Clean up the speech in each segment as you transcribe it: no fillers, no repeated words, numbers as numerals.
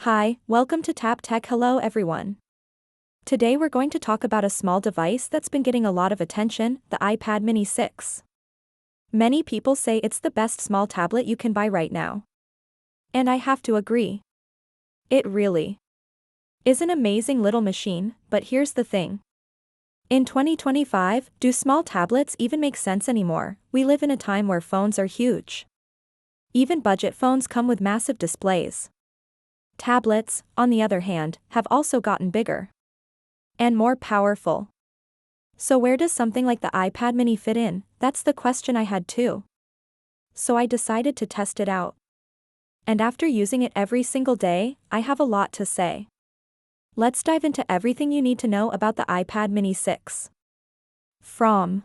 Hi, welcome to Tap Tech. Hello everyone. Today we're going to talk about a small device that's been getting a lot of attention, the iPad mini 6. Many people say it's the best small tablet you can buy right now. And I have to agree. It really is an amazing little machine, but here's the thing. In 2025, do small tablets even make sense anymore? We live in a time where phones are huge. Even budget phones come with massive displays. Tablets, on the other hand, have also gotten bigger and more powerful. So where does something like the iPad mini fit in? That's the question I had too. So I decided to test it out. And after using it every single day, I have a lot to say. Let's dive into everything you need to know about the iPad mini 6. From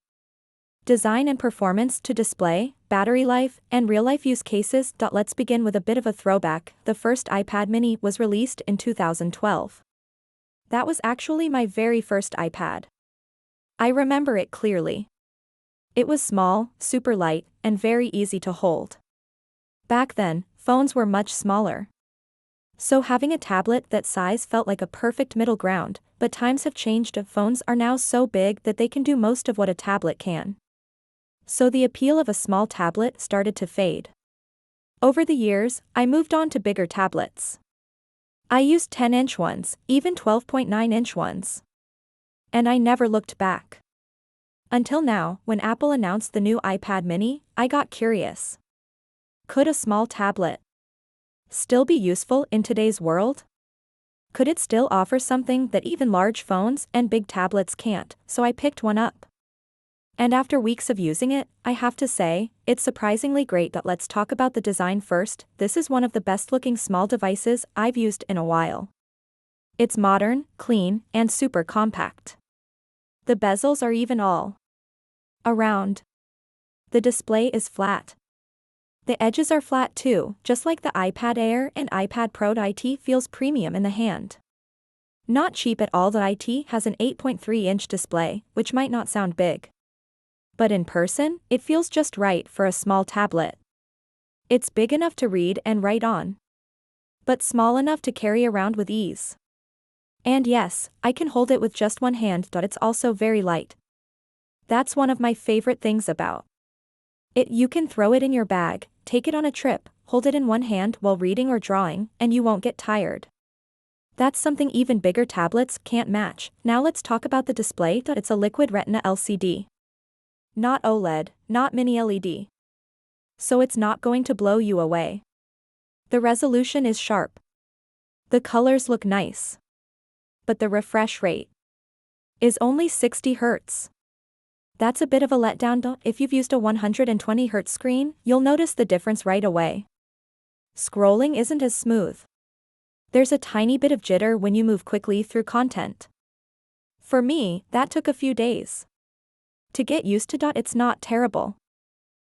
design and performance to display, battery life, and real-life use cases. Let's begin with a bit of a throwback. The first iPad mini was released in 2012. That was actually my very first iPad. I remember it clearly. It was small, super light, and very easy to hold. Back then, phones were much smaller. So having a tablet that size felt like a perfect middle ground, but times have changed. Phones are now so big that they can do most of what a tablet can. So the appeal of a small tablet started to fade. Over the years, I moved on to bigger tablets. I used 10-inch ones, even 12.9-inch ones. And I never looked back. Until now, when Apple announced the new iPad mini, I got curious. Could a small tablet still be useful in today's world? Could it still offer something that even large phones and big tablets can't? So I picked one up. And after weeks of using it, I have to say, it's surprisingly great. Let's talk about the design first. This is one of the best looking small devices I've used in a while. It's modern, clean, and super compact. The bezels are even all around. The display is flat. The edges are flat too, just like the iPad Air and iPad Pro. It feels premium in the hand. Not cheap at all. The IT has an 8.3-inch display, which might not sound big. But in person, it feels just right for a small tablet. It's big enough to read and write on, but small enough to carry around with ease. And yes, I can hold it with just one hand. It's also very light. That's one of my favorite things about it. You can throw it in your bag, take it on a trip, hold it in one hand while reading or drawing, and you won't get tired. That's something even bigger tablets can't match. Now let's talk about the display. It's a Liquid Retina LCD. Not OLED, not mini LED. So it's not going to blow you away. The resolution is sharp. The colors look nice. But the refresh rate is only 60 Hz. That's a bit of a letdown. If you've used a 120 Hz screen, you'll notice the difference right away. Scrolling isn't as smooth. There's a tiny bit of jitter when you move quickly through content. For me, that took a few days to get used to. It's not terrible.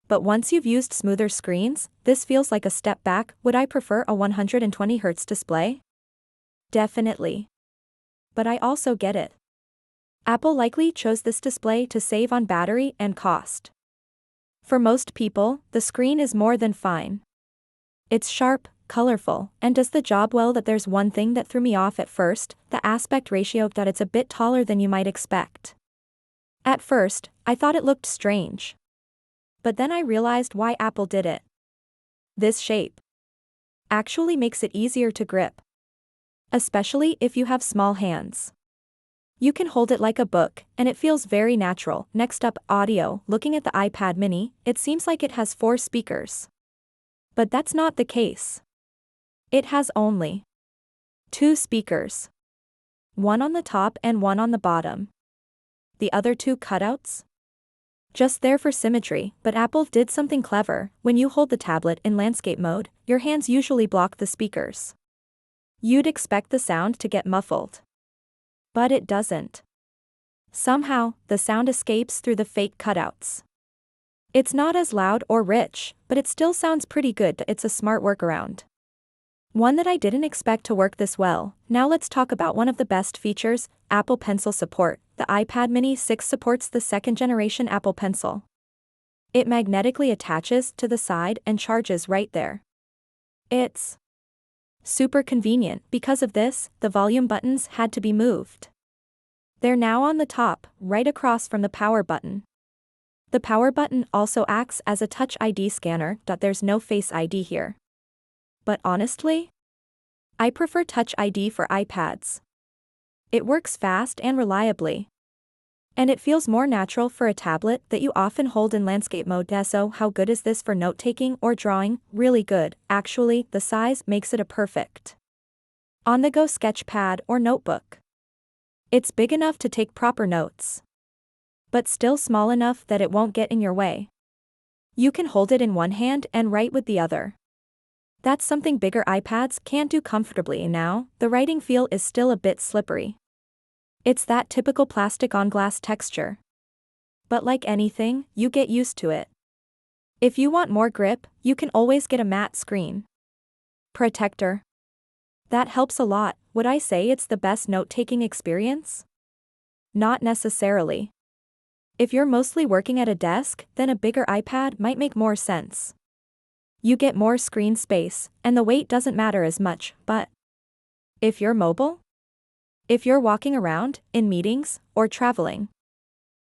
But once you've used smoother screens, this feels like a step back. Would I prefer a 120 Hz display? Definitely. But I also get it. Apple likely chose this display to save on battery and cost. For most people, the screen is more than fine. It's sharp, colorful, and does the job well. There's one thing that threw me off at first, the aspect ratio. It's a bit taller than you might expect. At first, I thought it looked strange. But then I realized why Apple did it. This shape actually makes it easier to grip, especially if you have small hands. You can hold it like a book, and it feels very natural. Next up, audio. Looking at the iPad mini, it seems like it has 4 speakers. But that's not the case. It has only 2 speakers. One on the top and one on the bottom. The other 2 cutouts? Just there for symmetry, but Apple did something clever. When you hold the tablet in landscape mode, your hands usually block the speakers. You'd expect the sound to get muffled. But it doesn't. Somehow, the sound escapes through the fake cutouts. It's not as loud or rich, but it still sounds pretty good. It's a smart workaround. One that I didn't expect to work this well. Now let's talk about one of the best features, Apple Pencil support. The iPad mini 6 supports the 2nd generation Apple Pencil. It magnetically attaches to the side and charges right there. It's Super convenient. Because of this, the volume buttons had to be moved. They're now on the top, right across from the power button. The power button also acts as a Touch ID scanner. There's no Face ID here. But honestly, I prefer Touch ID for iPads. It works fast and reliably. And it feels more natural for a tablet that you often hold in landscape mode. So how good is this for note-taking or drawing? Really good. Actually, the size makes it a perfect on-the-go sketch pad or notebook. It's big enough to take proper notes, but still small enough that it won't get in your way. You can hold it in one hand and write with the other. That's something bigger iPads can't do comfortably. Now, the writing feel is still a bit slippery. It's that typical plastic on glass texture. But like anything, you get used to it. If you want more grip, you can always get a matte screen protector. That helps a lot. Would I say it's the best note-taking experience? Not necessarily. If you're mostly working at a desk, then a bigger iPad might make more sense. You get more screen space, and the weight doesn't matter as much, but if you're mobile? If you're walking around, in meetings, or traveling,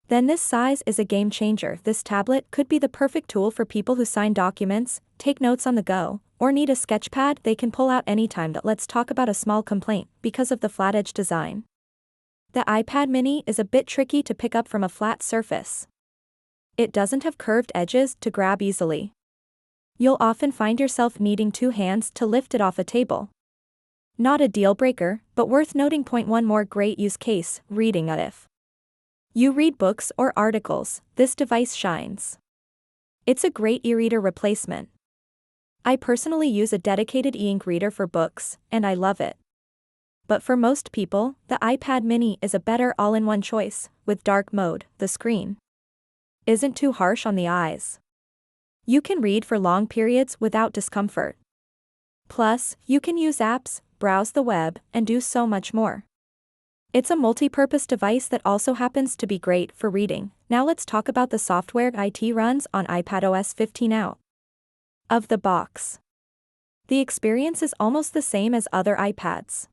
then this size is a game changer. This tablet could be the perfect tool for people who sign documents, take notes on the go, or need a sketchpad they can pull out anytime. Let's talk about a small complaint. Because of the flat edge design, the iPad mini is a bit tricky to pick up from a flat surface. It doesn't have curved edges to grab easily. You'll often find yourself needing two hands to lift it off a table. Not a deal breaker, but worth noting. Point one more great use case, reading. If you read books or articles, this device shines. It's a great e-reader replacement. I personally use a dedicated e-ink reader for books, and I love it. But for most people, the iPad mini is a better all-in-one choice. With dark mode, the screen isn't too harsh on the eyes. You can read for long periods without discomfort. Plus, you can use apps, browse the web, and do so much more. It's a multi-purpose device that also happens to be great for reading. Now let's talk about the software it runs on iPadOS 15 out of the box. The experience is almost the same as other iPads.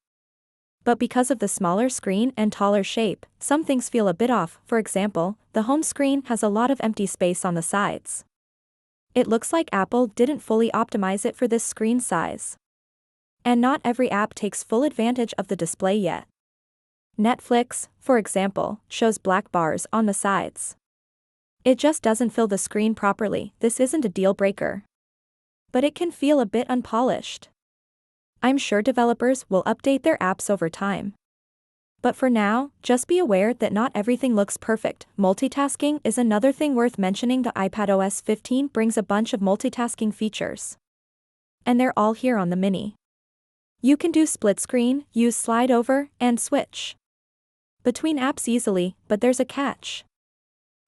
But because of the smaller screen and taller shape, some things feel a bit off. For example, the home screen has a lot of empty space on the sides. It looks like Apple didn't fully optimize it for this screen size. And not every app takes full advantage of the display yet. Netflix, for example, shows black bars on the sides. It just doesn't fill the screen properly. This isn't a deal breaker, but it can feel a bit unpolished. I'm sure developers will update their apps over time. But for now, just be aware that not everything looks perfect. Multitasking is another thing worth mentioning. The iPadOS 15 brings a bunch of multitasking features, and they're all here on the mini. You can do split screen, use slide over, and switch between apps easily, but there's a catch.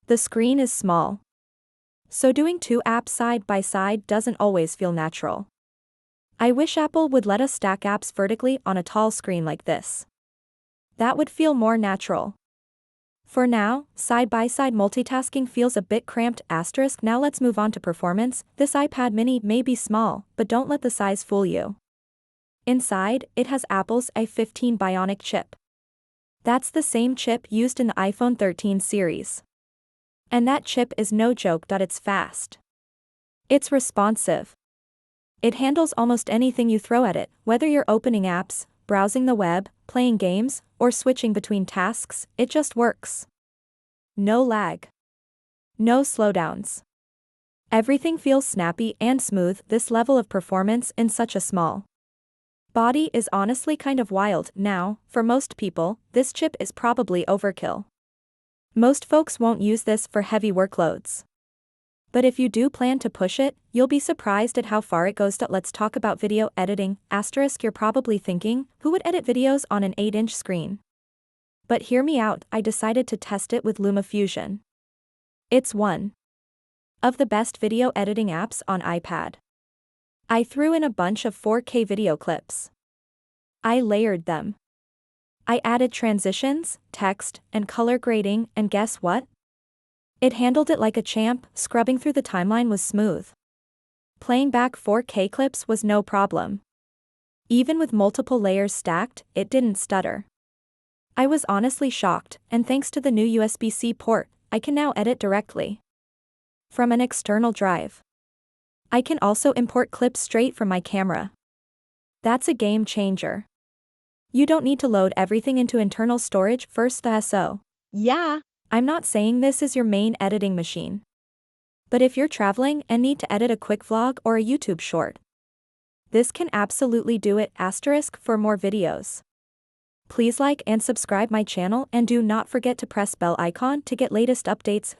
The screen is small, so doing two apps side by side doesn't always feel natural. I wish Apple would let us stack apps vertically on a tall screen like this. That would feel more natural. For now, side-by-side multitasking feels a bit cramped. Now let's move on to performance. This iPad mini may be small, but don't let the size fool you. Inside, it has Apple's A15 Bionic chip. That's the same chip used in the iPhone 13 series. And that chip is no joke. It's fast. It's responsive. It handles almost anything you throw at it, whether you're opening apps, browsing the web, playing games, or switching between tasks, it just works. No lag. No slowdowns. Everything feels snappy and smooth. This level of performance in such a small body is honestly kind of wild. Now, for most people, this chip is probably overkill. Most folks won't use this for heavy workloads. But if you do plan to push it, you'll be surprised at how far it goes. Let's talk about video editing. You're probably thinking, who would edit videos on an 8-inch screen? But hear me out, I decided to test it with LumaFusion. It's one of the best video editing apps on iPad. I threw in a bunch of 4K video clips. I layered them. I added transitions, text, and color grading, and guess what? It handled it like a champ. Scrubbing through the timeline was smooth. Playing back 4K clips was no problem. Even with multiple layers stacked, it didn't stutter. I was honestly shocked, and thanks to the new USB-C port, I can now edit directly from an external drive. I can also import clips straight from my camera. That's a game changer. You don't need to load everything into internal storage first. Yeah, I'm not saying this is your main editing machine. But if you're traveling and need to edit a quick vlog or a YouTube short, this can absolutely do it. For more videos, please like and subscribe my channel, and do not forget to press bell icon to get latest updates.